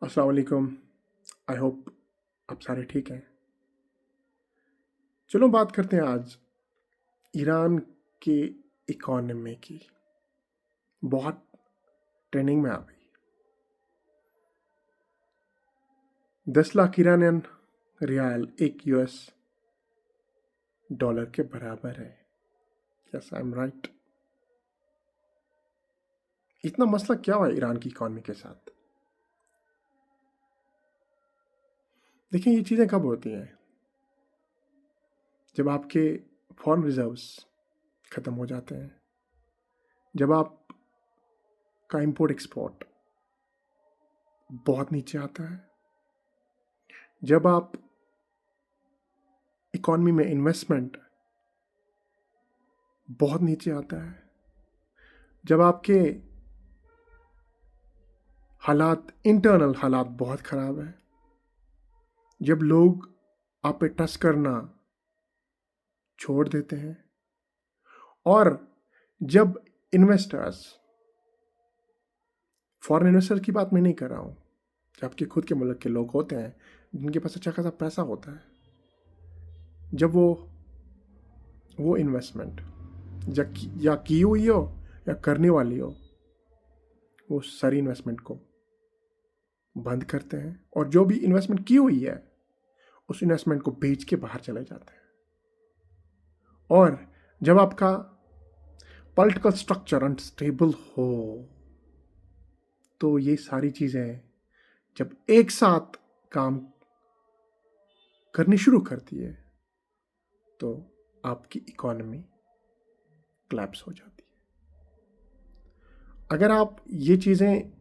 अस्सलाम वालेकुम। I hope आप सारे ठीक हैं। चलो बात करते हैं आज ईरान की इकॉनमी की। बहुत ट्रेंडिंग में आ गई। 10 लाख ईरानियन रियाल एक यूएस डॉलर के बराबर है। Yes, I am right. इतना मसला क्या हुआ ईरान की इकॉनमी के साथ? देखिए, ये चीज़ें कब होती हैं? जब आपके फॉरेन रिजर्व्स ख़त्म हो जाते हैं, जब आप का इंपोर्ट एक्सपोर्ट बहुत नीचे आता है, जब आप इकॉनमी में इन्वेस्टमेंट बहुत नीचे आता है, जब आपके हालात, इंटरनल हालात बहुत ख़राब है, जब लोग आप पे ट्रस्ट करना छोड़ देते हैं, और जब इन्वेस्टर्स, फॉरेन इन्वेस्टर की बात मैं नहीं कर रहा हूँ, जब आपके खुद के मुल्क के लोग होते हैं जिनके पास अच्छा खासा पैसा होता है, जब वो इन्वेस्टमेंट या की हुई हो या करने वाली हो, वो सारी इन्वेस्टमेंट को बंद करते हैं और जो भी इन्वेस्टमेंट की हुई है उस इन्वेस्टमेंट को बेच के बाहर चले जाते हैं। और जब आपका पॉलिटिकल स्ट्रक्चर अनस्टेबल हो, तो ये सारी चीज़ें जब एक साथ काम करनी शुरू करती है तो आपकी इकॉनमी क्लैप्स हो जाती है। अगर आप ये चीज़ें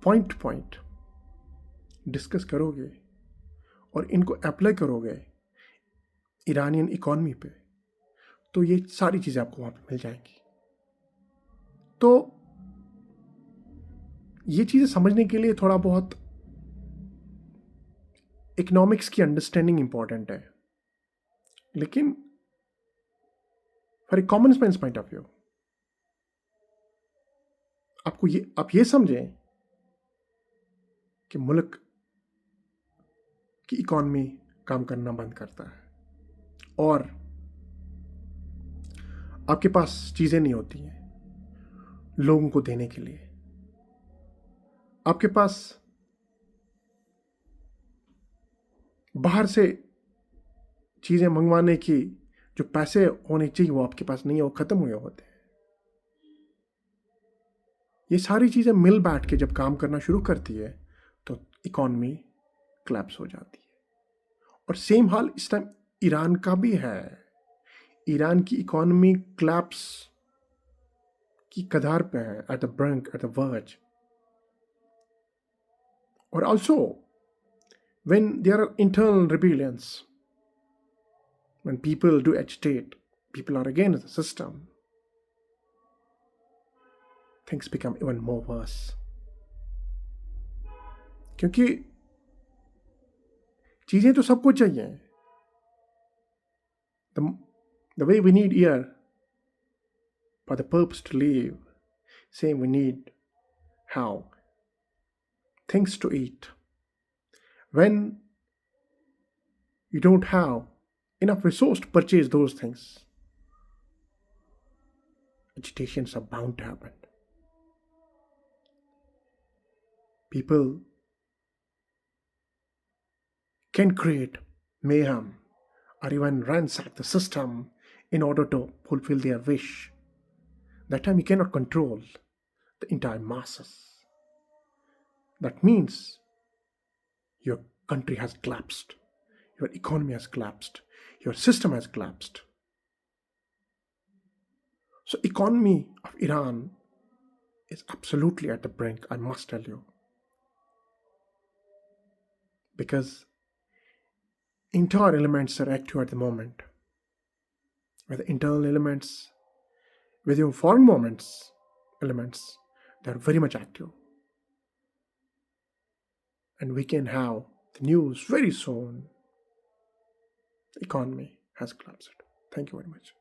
पॉइंट पॉइंट डिस्कस करोगे और इनको अप्लाई करोगे ईरानियन इकॉनमी पे, तो ये सारी चीज़ें आपको वहाँ पे मिल जाएंगी। तो ये चीज़ें समझने के लिए थोड़ा बहुत इकोनॉमिक्स की अंडरस्टैंडिंग इंपॉर्टेंट है, लेकिन for a common sense point of view आप ये समझें कि मुल्क की इकॉनमी काम करना बंद करता है और आपके पास चीज़ें नहीं होती हैं लोगों को देने के लिए। आपके पास बाहर से चीज़ें मंगवाने की जो पैसे होने चाहिए वो आपके पास नहीं है, वो ख़त्म हुए होते हैं। ये सारी चीज़ें मिल बैठ के जब काम करना शुरू करती है तो इकॉनमी क्लैप्स हो जाती है। और सेम हाल इस टाइम ईरान का भी है। ईरान की इकॉनमी क्लैप्स की कगार पे है, at the brink, at the verge. और also when there are internal rebellions, when people do agitate, people are against the system, things become even more worse. क्योंकि चीज़ें तो सबको चाहिए। The way we need air for the purpose to live, same we need how things to eat. When you don't have enough resource to purchase those things, agitations are bound to happen. People can create mayhem or even ransack the system in order to fulfill their wish. That time you cannot control the entire masses. That means your country has collapsed, your economy has collapsed, your system has collapsed. So economy of Iran is absolutely at the brink, I must tell you. Because entire elements are active at the moment. With the internal elements, with your foreign elements, they are very much active. And we can have the news very soon. The economy has collapsed. Thank you very much.